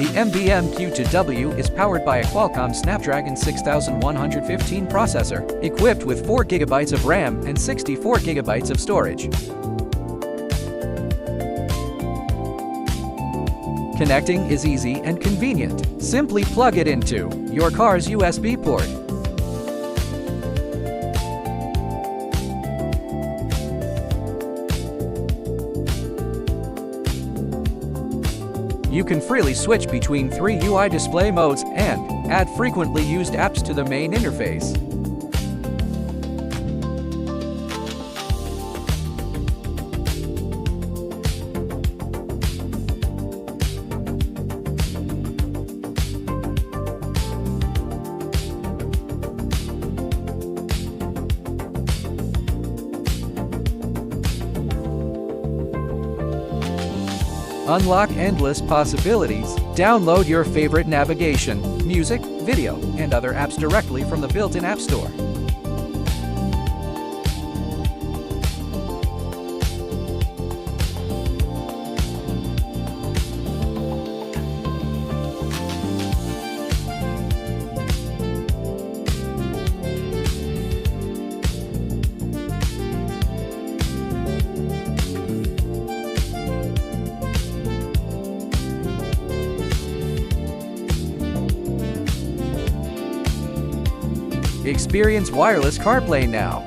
The MMB Q2W is powered by a Qualcomm Snapdragon 6115 processor, equipped with 4 GB of RAM and 64 GB of storage. Connecting is easy and convenient. Simply plug it into your car's USB port. You can freely switch between 3 UI display modes and add frequently used apps to the main interface. Unlock endless possibilities. Download your favorite navigation, music, video, and other apps directly from the built-in App Store. Experience wireless CarPlay now.